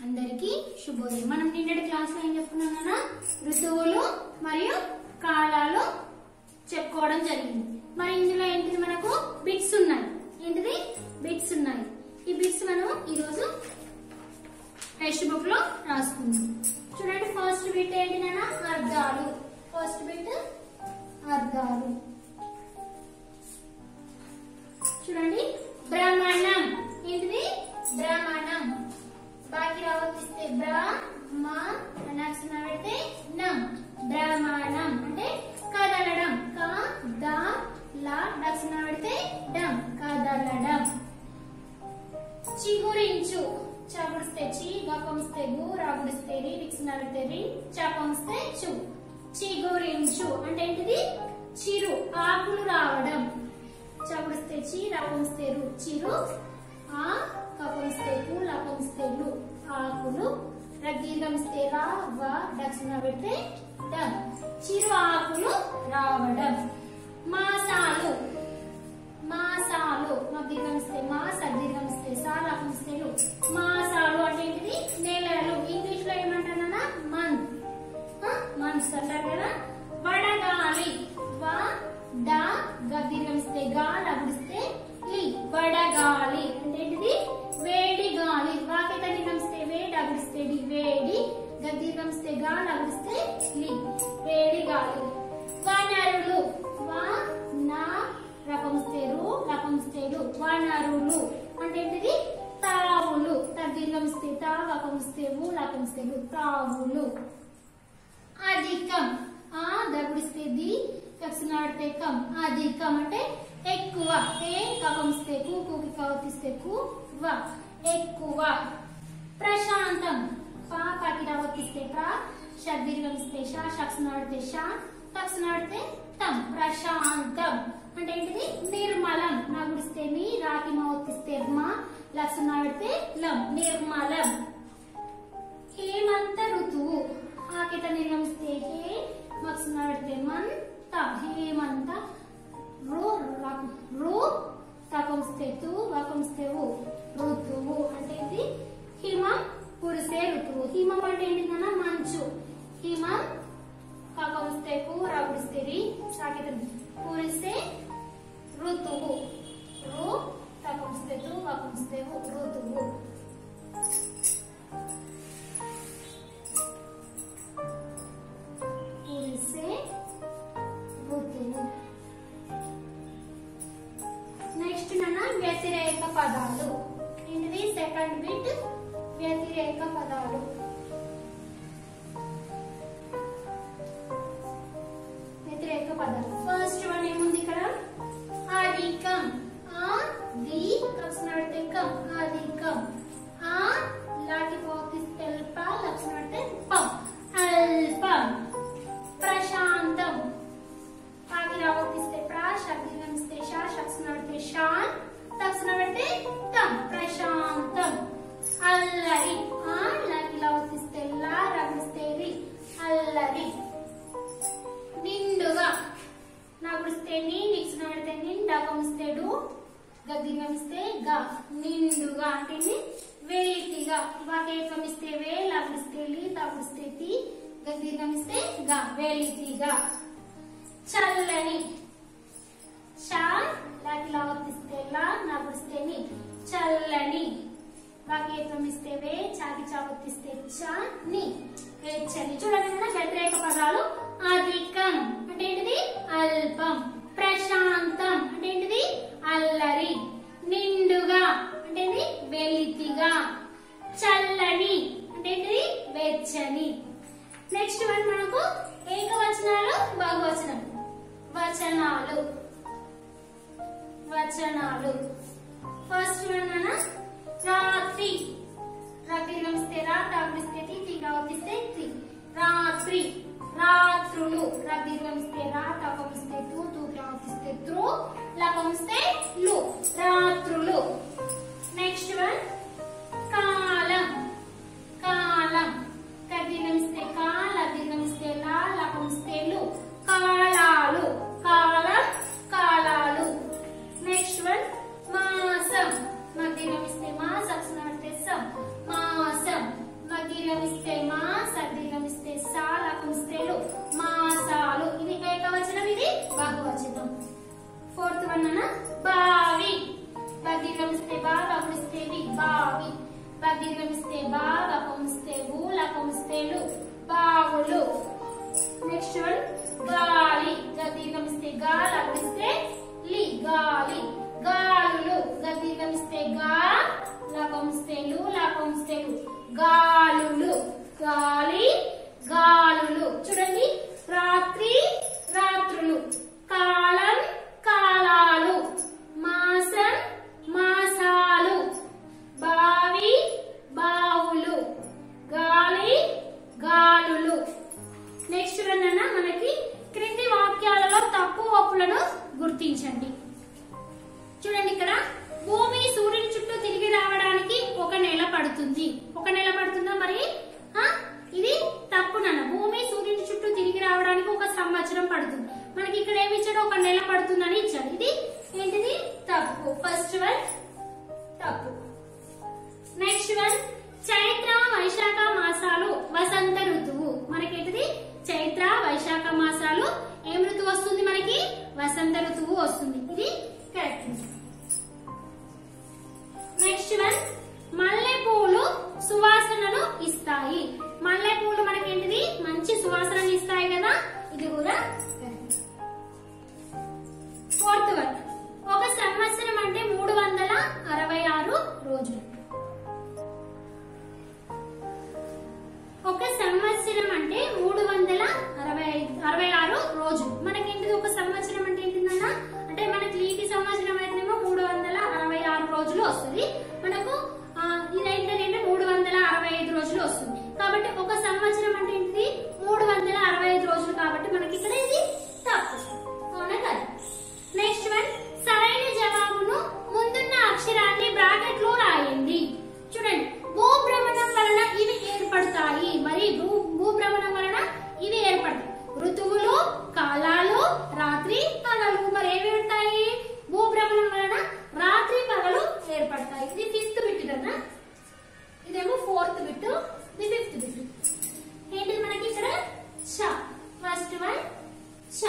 అందరికీ శుభోదయం. మనం నిన్నటి క్లాస్ లో ఏం చెప్పుకున్నాం కదా, ఋతువులు మరియు కాలాలు చెప్పుకోవడం జరిగింది. మరి ఇందులో ఏంటిది, మనకు బిట్స్ ఉన్నాయి. ఏంటిది, బిట్స్ ఉన్నాయి. ఈ బిట్స్ మనం ఈరోజు టెక్స్ట్ బుక్ లో రాసుకుందాం. చూడండి, ఫస్ట్ బిట్ ఏంటి నాన్న, అర్థాలు. ఫస్ట్ బిట్ అర్థాలు. చూడండి, భ్రమణం. ఏంటిది, భ్రమణం. బాకి రావతిస్తే అనాక్షణ పెడితే నం. భ్రమణం అంటే కదలడం. దక్షిణ పెడితే డం, కదలడం. చిగురించు. చగుడిస్తే చి, గకంస్తే గు, రాగుడిస్తే రి, డిక్షణ పెడితే రి, చకంస్తే చు. చిగురించు అంటే ఏంటిది, చిరు, ఆకులు రావడం. చగుడిస్తే చి, రాకంస్తే రు, చిరు. ఆ కకంస్తే కు, లకంస్తే లు, ఆకులు. దీర్ఘమిస్తే రా, వ, దక్షిణ పెడితే డం, చిరు ఆకులు రావడం. మాసాలు. మాసాలు. దీర్ఘమిస్తే మా, సదీర్ఘమిస్తే సా, లకంస్తే లు. మాసాలు అంటే ఏంటిది, నెలలు. ఇంగ్లీష్ లో ఏమంటారా, మంత్. మంత్స్ అంటారు కదా. వడగాలి. వ, డ, దీర్ఘమిస్తే గా, లగుడిస్తే లి, వడగాలి అంటే ఏంటిది, వేడి గాలి. వాకైతే దీర్ఘమిస్తే వే, డగుడిస్తే డి, వేడి. దీర్ఘమిస్తే గా, లగుడిస్తే లి, వేడి గాలి. వనరులు. వ, నా, రకంస్తే రు, లకంస్తే లు, వనరులు అంటే ఏంటిది, తావులు. దీర్ఘమిస్తే తా, వకంస్తే వు, లకంస్తే లు, తావులు. అధికం. ఆ దగుడిస్తే ది, దక్షిణ పెడితే కం, అధికం అంటే ఎక్కువ. ఏ కకంస్తే కు, కుకి కవతిస్తే కు, వ, ఎక్కువ. ప్రశాంతం. పా, పాకి రావతిస్తే ప్ర, దీర్ఘమిస్తే ష, దక్షిణ పెడితే ష, దక్షిణ పెడితే తం, ప్రశాంతం అంటే ఏంటిది, నిర్మలం. నా గుడిస్తే ని, రాకి మవతిస్తే మా, లక్షణ పెడితే లం, నిర్మలం. హేమంత ఋతువు. ఆకేత నిర్గమిస్తే హే, మక్షణ పెడితే మన్, త, హేమంత. రు, తకంస్తే తు, వకంస్తే వు, ఋతువు అంటే ఇది హిమం కురిసే ఋతువు. హిమం అంటే ఏంటి కన్నా, మంచు. హిమం కకంస్తే కు, రగుడిస్తే రి, సాకేత కురిసే ఋతువు. రు, తకంస్తే తు, వకంస్తే వు, ఋతువు. కురిసే ఋతువు. నెక్స్ట్ నాన్న, వ్యతిరేక పదాలు. ఏంటిది, సెకండ్ బిట్, వ్యతిరేక పదాలు. వ్యతిరేక పదాలు. ఫస్ట్ వన్ ఏముంది ఇక్కడ, అధికం. ఆ ది, లక్షణ పెడితే కం, అధికం. ఆ లాకి పోతిస్తే అల్ప, లక్షణ పెడితే పం, అల్పం. ప్రశాంతం. పాకి రావతిస్తే ప్ర, దీర్ఘమిస్తే ష, దక్షిణ పెడితే షాన్, దక్షిణ పెడితే తం, ప్రశాంతం. అల్లరి. ఆ లాకి లావతిస్తే లా, రగిస్తే రి, అల్లరి. నిండుగా. నాగుడిస్తే ని, నిక్షణ పెడితే నిన్, డగమిస్తే డు, దీర్ఘమిస్తే గా, నిండుగా అంటే వెలితిగా. వాకేకమిస్తే వే, లాగుడిస్తే లి, తగుడిస్తే తి, దీర్ఘమిస్తే గా, వెలితిగా. చల్లని. చా, లాకి లావతిస్తే లా, నాగుడిస్తే ని, చల్లని. వాకేకమిస్తే వే, చాకి చావతిస్తే చ, ని, వెచ్చని. చూడండి కదా, వ్యతిరేక పదాలు. అధికం అంటే ఏంటిది, అల్పం. ప్రశాంతం అంటే ఏంటిది, అల్లరి. నిండుగా అంటే ఏంటి, వెలితిగా. చల్లని అంటే ఏంటిది, వెచ్చని. నెక్స్ట్ వన్ మనకు ఏకవచనాలు, బహువచనం. వచనాలు. వచనాలు. ఫస్ట్ వన్ అన్న, రాత్రి. దీర్ఘమిస్తే రా, తాగుడిస్తే తి, తీగవతిస్తే తి, రాత్రి. రాత్రులు. దీర్ఘమిస్తే రా, తకమిస్తే తు, తూకివతిస్తే త్రు, లకమిస్తే లు, రాత్రులు. నెక్స్ట్ వన్, కాలం. కాలం. దీర్ఘమిస్తే కా, దీర్ఘమిస్తే లా, లకమిస్తే లు, కాలాలు. కాలం, కాలాలు. నెక్స్ట్ వన్, మాసం. దీర్ఘమిస్తే మా, దక్షిణ పెడితే సం, దీర్ఘమిస్తే బా, లకమిస్తే బూ, లకమిస్తే లు, బావులు. నెక్స్ట్ వన్ గాలి, దీర్ఘమిస్తే గా, లకమిస్తే లి, గాలి, గాలులు. దీర్ఘమిస్తే గా, లకమిస్తే లు, లకమిస్తే లు, గాలులు, గాలి, గాలులు. చూడండి, రాత్రి, రాత్రులు, కాలం, కాలాలు, మాసం, మాసాలు, బావి, బావులు, గాలి, గాలులు. నెక్స్ట్ అన్న మనకి క్రింది వాక్యాలలో తప్పు ఒప్పులను గుర్తించండి. చూడండి, ఇక్కడ భూమి సూర్యుని చుట్టూ తిరిగి రావడానికి 1 నెల పడుతుంది. 1 నెల పడుతుందా? మరి ఇది తప్పునన్న. భూమి సూర్యుని చుట్టూ తిరిగి రావడానికి 1 సంవత్సరం పడుతుంది. మనకి ఇక్కడ ఏమి ఇచ్చాడు? 1 నెల పడుతుందని ఇచ్చాడు. ఇది ఏంటిది? తప్పు. ఫస్ట్ వన్ తప్పు. నెక్స్ట్ వన్ చైత్ర వైశాఖ మాసాలు వసంత ఋతువు. మనకేంటిది? చైత్ర వైశాఖ మాసాలు ఏం ఋతువు వస్తుంది? మనకి వసంత ఋతువు వస్తుంది. ఇది కరెక్ట్. నెక్స్ట్ వన్ మల్లెపూలు సువాసనను ఇస్తాయి. మల్లెపూలు మనకేంటిది? మంచి సువాసనను ఇస్తాయి కదా, ఇది కూడా. ఫోర్త్ వన్ 1 సంవత్సరం అంటే 366 రోజులు. 1 సంవత్సరం అంటే 366 రోజులు. మనకేంటిది? 1 సంవత్సరం అంటే ఏంటిదన్నా? అంటే మనకి లీటి సంవత్సరం అయితేనేమో 366 రోజులు వస్తుంది. మనకు ఇదైతేనే 365 రోజులు వస్తుంది. కాబట్టి 1 సంవత్సరం అంటే ఏంటిది? 365 రోజులు. కాబట్టి మనకి ఇక్కడ ఇది తప్పు. అవునా కదా? నెక్స్ట్ వన్ సరైన జవాబును ముందున్న అక్షరాన్ని బ్రాకెట్ లో రాయండి. చూడండి, భూభ్రమణం వలన ఇవి ఏర్పడతాయి. మరి భూభ్రమణం వలన ఇవి ఏర్పడతాయి. ఋతువులు, కాలాలు, రాత్రి, పగలు. మరి ఏవి ఉంటాయి? భూభ్రమణం వలన రాత్రి, పగలు ఏర్పడతాయి. ఇది 5th బిట్ కదా, ఇదేమో 4th బిట్, ఇది 5th బిట్. ఏంటిది మనకి ఇక్కడ? చ. ఫస్ట్ వన్ చ.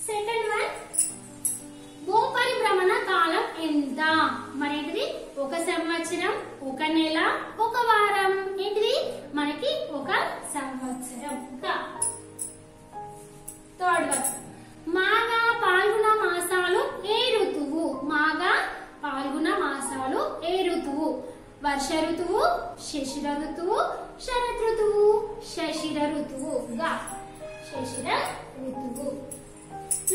సెకండ్ వన్ భూపరిభ్రమణ కాలం ఎంత? మరి ఏంటిది? 1 సంవత్సరం, 1 నెల, 1 వారం. ఏంటిది? మనకి 1 సంవత్సరం. థర్డ్ వన్ మాఘ పాల్గొన మాసాలు ఏ ఋతువు? మాఘ పాల్గొన మాసాలు ఏ ఋతువు? వర్ష ఋతువు, శిశిర ఋతువు, శరత్ ఋతువు, శశిర ఋతువు. శశిర ఋతువు.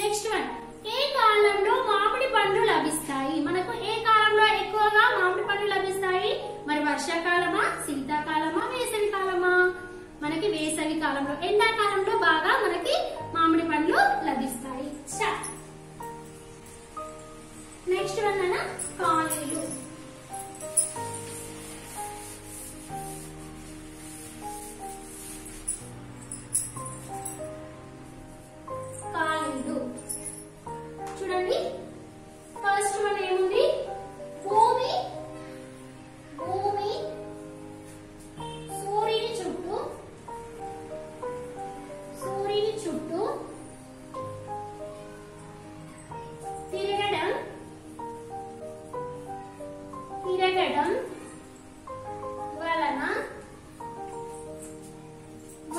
నెక్స్ట్ వన్ ఏ కాలంలో మామిడి పండ్లు లభిస్తాయి? మనకు ఏ కాలంలో ఎక్కువగా మామిడి పండ్లు లభిస్తాయి? మరి వర్షాకాలమా, శీతాకాలమా, వేసవి కాలమా? మనకి వేసవి కాలంలో. ఎండాకాలంలో బాగా మనకి మామిడి పండ్లు లభిస్తాయి. నెక్స్ట్ వన్ అన్న ఖాళీలు. ఖాళీలు చూడండి, ఫస్ట్ వన్ ఏముంది? భూమి సూర్యుని చుట్టూ తిరగడం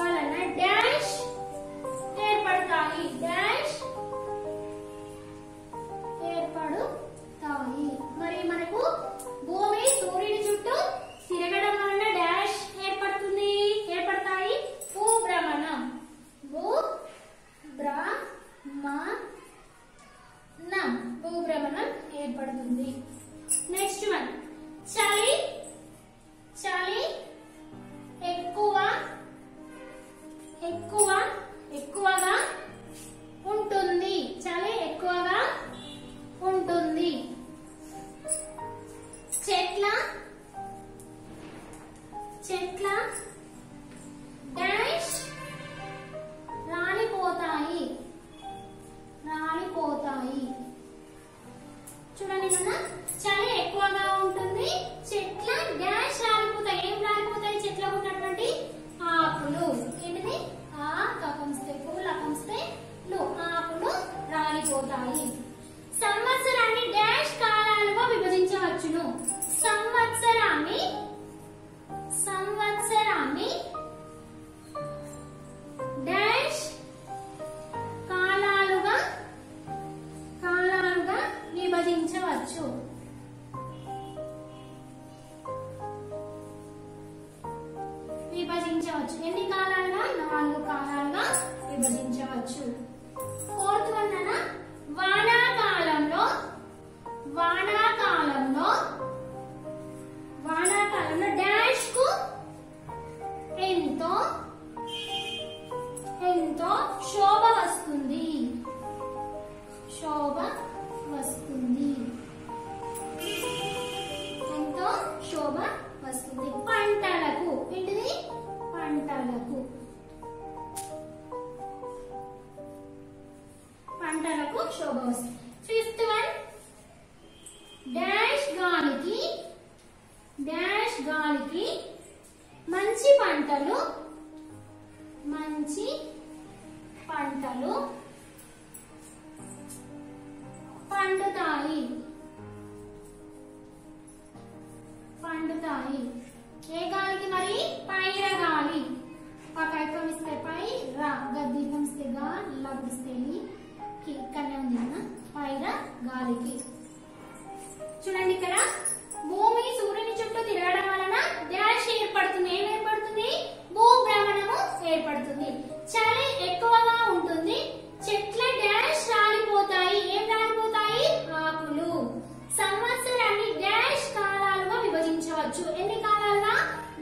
వలన డాష్ ఏర్పడతాయి. మరి మనకు భూమి సూర్యుని చుట్టూ తిరగడం వలన డాష్ ఏర్పడతాయి. భూభ్రమణం ఏర్పడుతుంది. నెక్స్ట్ వన్ చలి ఎక్కువగా ఉంటుంది. చలి ఎక్కువగా ఉంటుంది. చెట్ల డాష్ రాలిపోతాయి. చూడండి కదా, చలి ఎక్కువగా ఉంటుంది. చెట్ల డాష్ రాలిపోతాయి. ఏం రాలిపోతాయి? చెట్ల ఉన్నటువంటి ఆకులు. ఏంటిది? ఆ కకంస్తే పు లకంస్తే లు, ఆకులు రాలిపోతాయి. సంవత్సరాన్ని డాష్ కాలాలుగా విభజించవచ్చును. సంవత్సరాన్ని విభజించవచ్చు. ఎన్ని కాలాలుగా? 4 కాలాలుగా విభజించవచ్చు. ఫోర్త్ వన్ అన్న వానాకాలంలో డాష్ కు ఎంతో శోభ వస్తుంది. ఎంతో శోభ వస్తుంది. పంటలకు ఏంటిది? పంటలకు శోభ వస్తుంది. ఫిఫ్త్ వన్ డాష్ గాలికి మంచి పంటలు పండుతాయి. ఏ గాలికి మరి? పైర గాలి. పకైకం ఇస్తే పై రా, గద్దీపం ఇస్తే గా, లభిస్తే ఇక్కడనే ఉంది కదా, పైర గాలికి. చూడండి ఇక్కడ భూమి సూర్యుని చుట్టూ తిరగడం వలన డాష్ ఏర్పడుతుంది. ఏం ఏర్పడుతుంది? భూభ్రమణము ఏర్పడుతుంది. చలి ఎక్కువగా ఉంటుంది. చెట్ల డాష్ రాలిపోతాయి. ఏం రాలిపోతాయి? ఆకులు. సంవత్సరాన్ని డాష్ కాలాలుగా విభజించవచ్చు. ఎన్ని కాలాలుగా?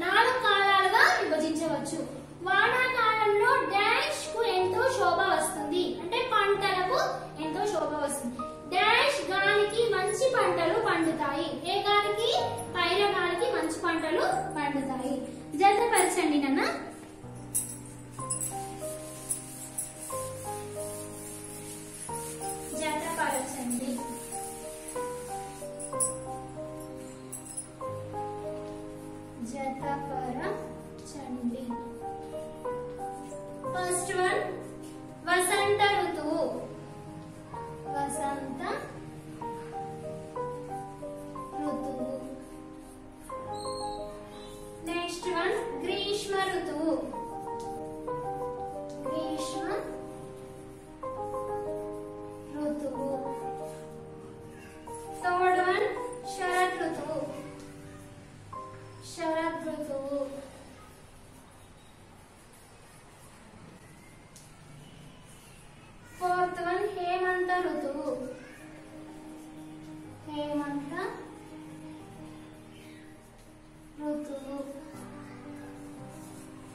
4 కాలాలుగా విభజించవచ్చు. వానాకాలంలో డాష్ కు ఎంతో శోభ వస్తుంది, అంటే పంటలకు ఎంతో శోభ వస్తుంది. డాష్ గాలికి మంచి పంటలు పండుతాయి. ఏ గాలికి? పైర గాలికి మంచి పంటలు పండుతాయి. జతపరచండి నాన్న. జతపరచండి. ఫస్ట్ వన్ వసంత ఋతువు. నెక్స్ట్ వన్ గ్రీష్మ ఋతువు. థర్డ్ వన్ శరత్ ఋతువు. ఫోర్త్ వన్ హేమంత ఋతువు.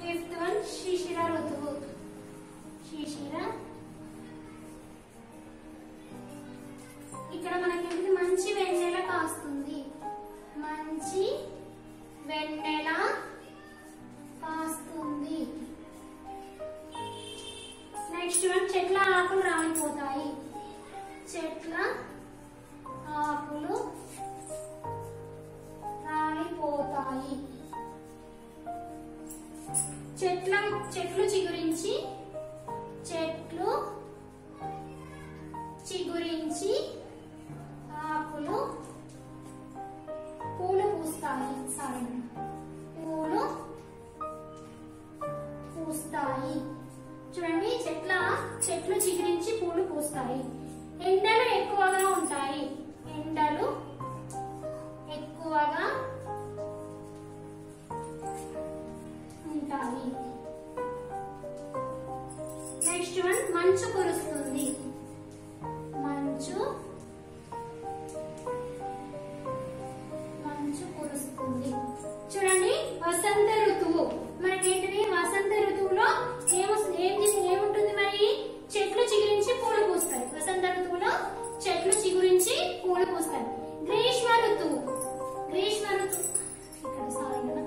ఫిఫ్త్ వన్ శిశిర ఋతువు. ఇక్కడ మనకి మంచి వెన్నెల కాస్తుంది. నెక్స్ట్ వన్ చెట్ల ఆకులు రాలిపోతాయి. చెట్లు చిగురించి ఆకులు పూలు పూస్తాయి. చూడండి, చెట్లు చిగురించి పూలు పూస్తాయి. ఎండలు ఎక్కువగా ఉంటాయి. నెక్స్ట్ వన్ మంచు కురుస్తుంది. చూడండి, వసంత ఋతువు మనకేంటిది? వసంత ఋతువులో ఏముంటుంది మరి? చెట్లు చిగురించి పూలు పూస్తాయి. వసంత ఋతువులో చెట్లు చిగురించి పూలు పూస్తాయి. గ్రీష్మ ఋతువు ఇక్కడ సాయంత్రం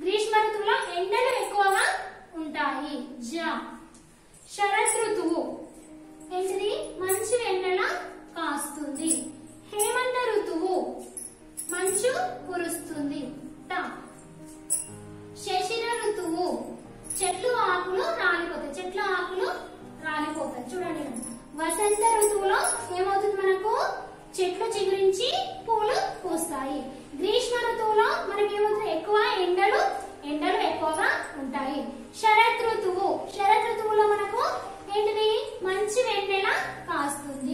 గ్రీష్మ ఋతువులో ఎండలు ఎక్కువగా ఉంటాయి. శరత్ ఋతువు ఏంటిది? మంచు వెన్నెల కాస్తుంది. హేమంత ఋతువు మంచు కురుస్తుంది. శశిర ఋతువు చెట్ల ఆకులు రాలిపోతాయి. చూడండి, వసంత ఋతువులో ఏమవుతుంది? మనకు చెట్లు చిగురించి పూలు పూస్తాయి. గ్రీష్మ ఋతువులో మనకేమవుతుంది? ఎక్కువ ఎండలు ఎక్కువగా ఉంటాయి. శరత్ ఋతువులో మనకు ఏంటిది? మంచి వెన్నెల కాస్తుంది.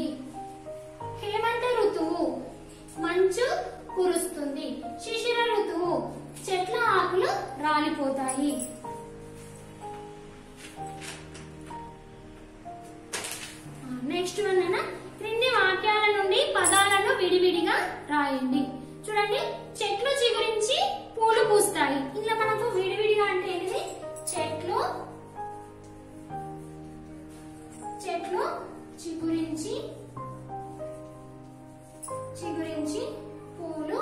చెట్లు చిగురించి పూలు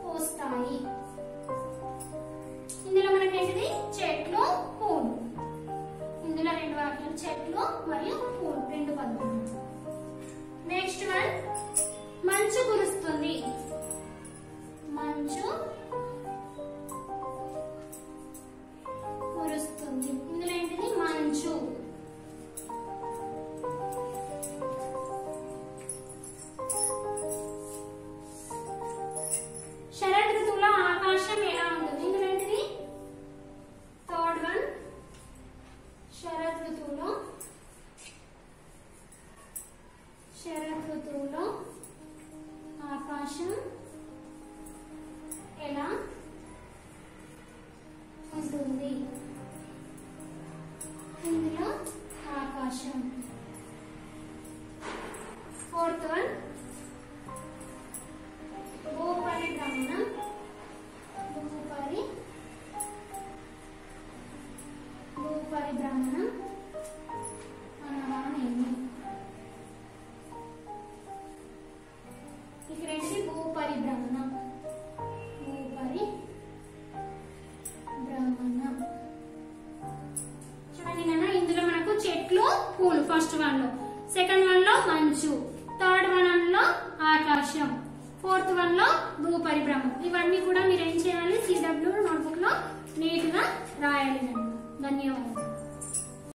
పోస్తాయి. ఇందులో మనకేంటిది చెట్లు పూలు. ఇందులో రెండు వాక్యాలు చెట్లు మరియు పూలు, రెండు పదాలు. నెక్స్ట్ వన్ మంచు కురుస్తుంది. మంచు కురుస్తుంది. ఇందులో ఏంటిది మంచు. శరద్ ఋతువులో ఆకాశం ఎలా ఉంటుంది? ఇందులో ఏంటిది థర్డ్ వన్. శరద్ ఋతువులో ఆకాశం ఎలా ఉంటుంది? ఇందులో ఆకాశం. Fourth one భూపరిభ్రమణం. భూపరిభ్రమణం అనగానేమి? ఇక్కడ ఏంటి భూపరిభ్రమణం. చూడండి నాన్న, ఇందులో మనకు చెట్లు పూలు ఫస్ట్ వన్ లో, సెకండ్ వన్ లో మంచు, థర్డ్ వన్ లో ఆకాశం, ఫోర్త్ వన్ లో భూపరిభ్రమణం. ఇవన్నీ కూడా మీరు ఏం చేయాలి, CW నోట్బుక్ లో నీట్ గా రాయాలి. ధన్యవాదాలు.